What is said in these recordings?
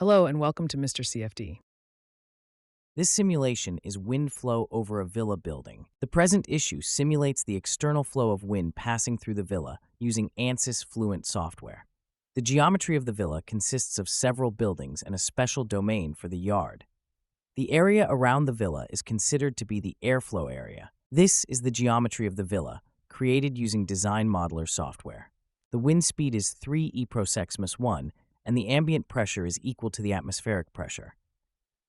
Hello and welcome to Mr. CFD. This simulation is wind flow over a villa building. The present issue simulates the external flow of wind passing through the villa using ANSYS Fluent software. The geometry of the villa consists of several buildings and a special domain for the yard. The area around the villa is considered to be the airflow area. This is the geometry of the villa, created using Design Modeler software. The wind speed is 3 e/1, and the ambient pressure is equal to the atmospheric pressure.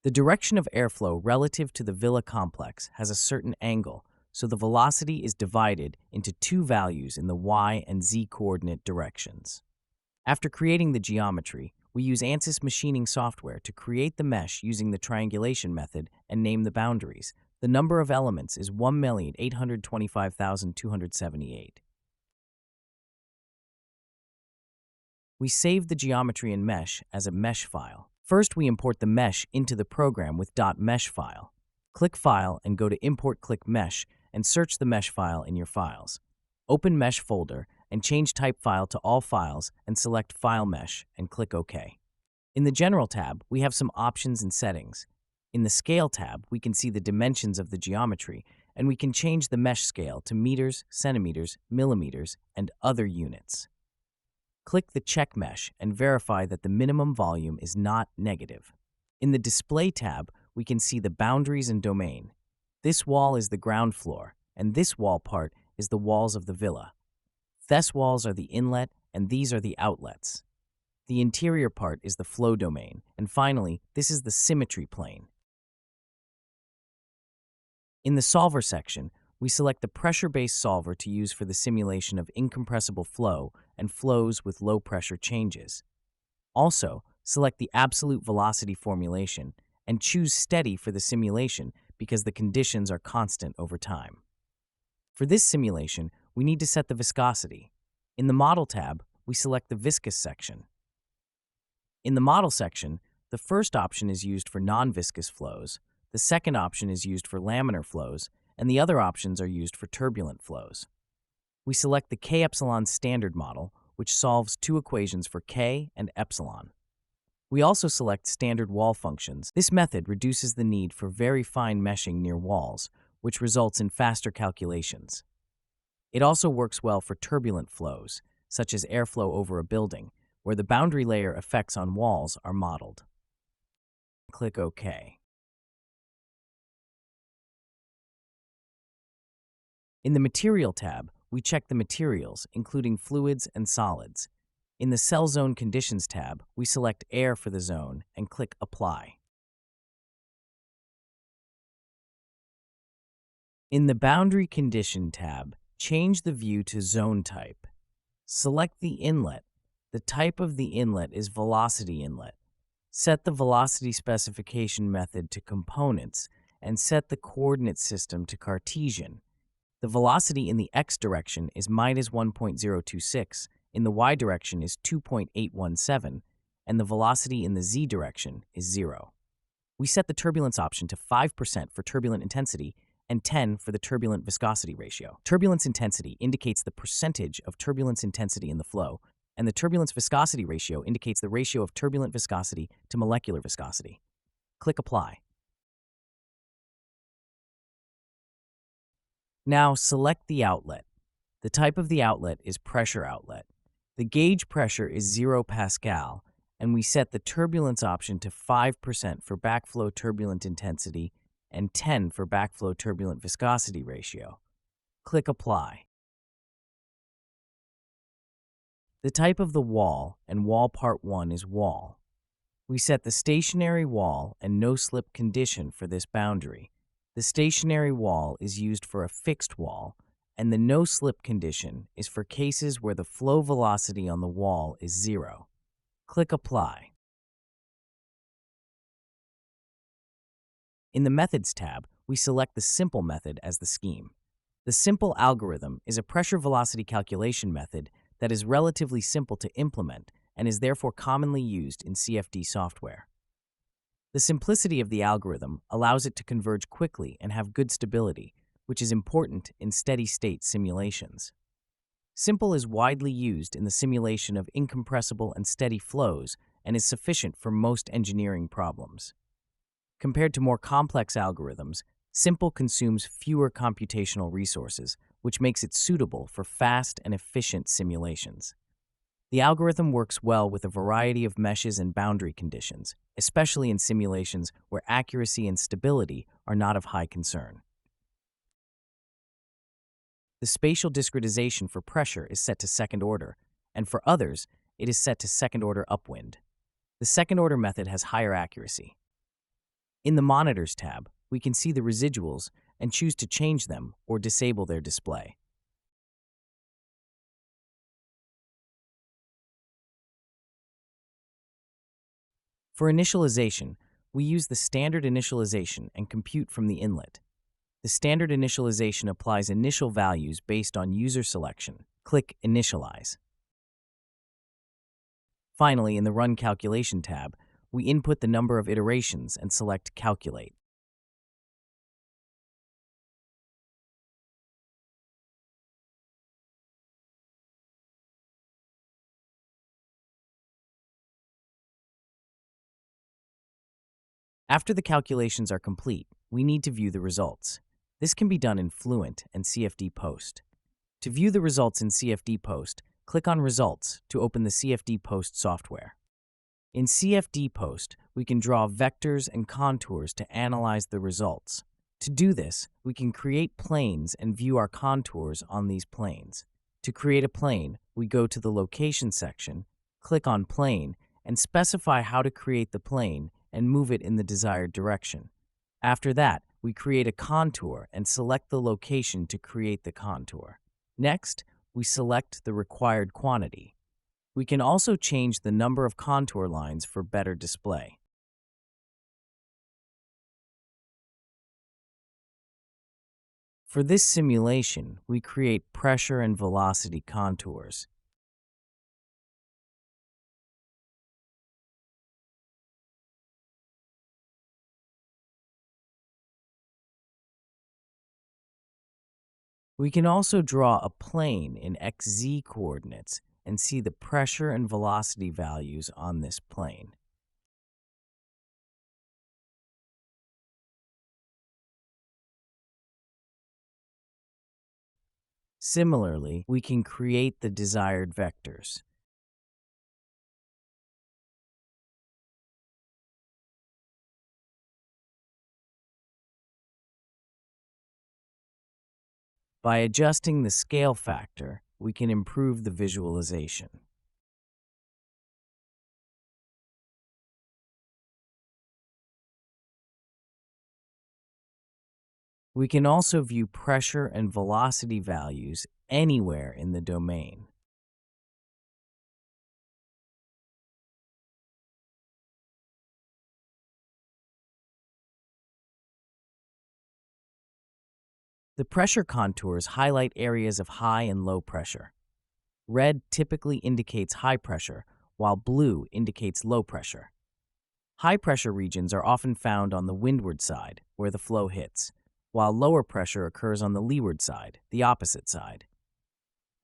The direction of airflow relative to the villa complex has a certain angle, so the velocity is divided into two values in the y and z coordinate directions. After creating the geometry, we use ANSYS machining software to create the mesh using the triangulation method and name the boundaries. The number of elements is 1,825,278. We save the geometry in mesh as a mesh file. First, we import the mesh into the program with .mesh file. Click File and go to Import, click Mesh, and search the mesh file in your files. Open Mesh folder and change Type File to All Files and select File Mesh and click OK. In the General tab, we have some options and settings. In the Scale tab, we can see the dimensions of the geometry, and we can change the mesh scale to meters, centimeters, millimeters, and other units. Click the check mesh and verify that the minimum volume is not negative. In the Display tab, we can see the boundaries and domain. This wall is the ground floor, and this wall part is the walls of the villa. These walls are the inlet, and these are the outlets. The interior part is the flow domain, and finally, this is the symmetry plane. In the Solver section, we select the pressure-based solver to use for the simulation of incompressible flow and flows with low-pressure changes. Also, select the absolute velocity formulation and choose steady for the simulation because the conditions are constant over time. For this simulation, we need to set the viscosity. In the Model tab, we select the Viscous section. In the Model section, the first option is used for non-viscous flows, the second option is used for laminar flows, and the other options are used for turbulent flows. We select the K-epsilon standard model, which solves two equations for K and epsilon. We also select standard wall functions. This method reduces the need for very fine meshing near walls, which results in faster calculations. It also works well for turbulent flows, such as airflow over a building, where the boundary layer effects on walls are modeled. Click OK. In the Material tab, we check the materials, including fluids and solids. In the Cell Zone Conditions tab, we select Air for the zone and click Apply. In the Boundary Condition tab, change the view to Zone Type. Select the inlet. The type of the inlet is Velocity Inlet. Set the Velocity Specification method to Components and set the coordinate system to Cartesian. The velocity in the x direction is -1.026, in the y direction is 2.817, and the velocity in the z direction is 0. We set the turbulence option to 5% for turbulent intensity and 10 for the turbulent viscosity ratio. Turbulence intensity indicates the percentage of turbulence intensity in the flow, and the turbulence viscosity ratio indicates the ratio of turbulent viscosity to molecular viscosity. Click Apply. Now select the outlet. The type of the outlet is pressure outlet. The gauge pressure is 0 Pascal, and we set the turbulence option to 5% for backflow turbulent intensity and 10 for backflow turbulent viscosity ratio. Click Apply. The type of the wall and wall part 1 is wall. We set the stationary wall and no-slip condition for this boundary. The stationary wall is used for a fixed wall, and the no-slip condition is for cases where the flow velocity on the wall is 0. Click Apply. In the Methods tab, we select the Simple method as the scheme. The simple algorithm is a pressure velocity calculation method that is relatively simple to implement and is therefore commonly used in CFD software. The simplicity of the algorithm allows it to converge quickly and have good stability, which is important in steady-state simulations. Simple is widely used in the simulation of incompressible and steady flows and is sufficient for most engineering problems. Compared to more complex algorithms, simple consumes fewer computational resources, which makes it suitable for fast and efficient simulations. The algorithm works well with a variety of meshes and boundary conditions, especially in simulations where accuracy and stability are not of high concern. The spatial discretization for pressure is set to second order, and for others, it is set to second order upwind. The second order method has higher accuracy. In the Monitors tab, we can see the residuals and choose to change them or disable their display. For initialization, we use the standard initialization and compute from the inlet. The standard initialization applies initial values based on user selection. Click Initialize. Finally, in the Run Calculation tab, we input the number of iterations and select Calculate. After the calculations are complete, we need to view the results. This can be done in Fluent and CFD Post. To view the results in CFD Post, click on Results to open the CFD Post software. In CFD Post, we can draw vectors and contours to analyze the results. To do this, we can create planes and view our contours on these planes. To create a plane, we go to the Location section, click on Plane, and specify how to create the plane and move it in the desired direction. After that, we create a contour and select the location to create the contour. Next, we select the required quantity. We can also change the number of contour lines for better display. For this simulation, we create pressure and velocity contours. We can also draw a plane in XZ coordinates and see the pressure and velocity values on this plane. Similarly, we can create the desired vectors. By adjusting the scale factor, we can improve the visualization. We can also view pressure and velocity values anywhere in the domain. The pressure contours highlight areas of high and low pressure. Red typically indicates high pressure, while blue indicates low pressure. High pressure regions are often found on the windward side, where the flow hits, while lower pressure occurs on the leeward side, the opposite side.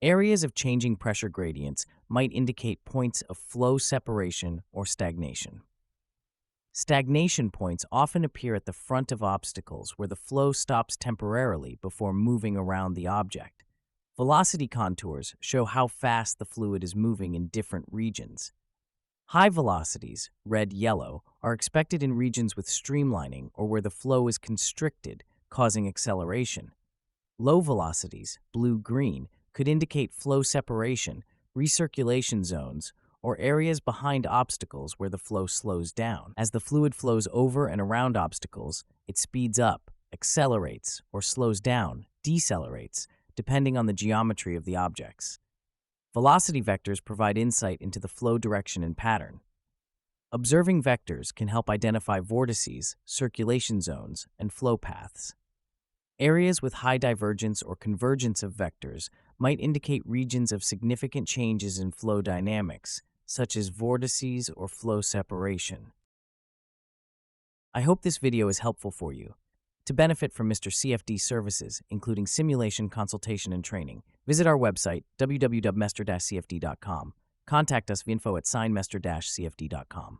Areas of changing pressure gradients might indicate points of flow separation or stagnation. Stagnation points often appear at the front of obstacles where the flow stops temporarily before moving around the object. Velocity contours show how fast the fluid is moving in different regions. High velocities, red-yellow, are expected in regions with streamlining or where the flow is constricted, causing acceleration. Low velocities, blue-green, could indicate flow separation, recirculation zones, or areas behind obstacles where the flow slows down. As the fluid flows over and around obstacles, it speeds up, accelerates, or slows down, decelerates, depending on the geometry of the objects. Velocity vectors provide insight into the flow direction and pattern. Observing vectors can help identify vortices, circulation zones, and flow paths. Areas with high divergence or convergence of vectors might indicate regions of significant changes in flow dynamics, such as vortices or flow separation. I hope this video is helpful for you. To benefit from Mr. CFD services, including simulation, consultation, and training, visit our website, www.mester-cfd.com. Contact us via info@signmester-cfd.com.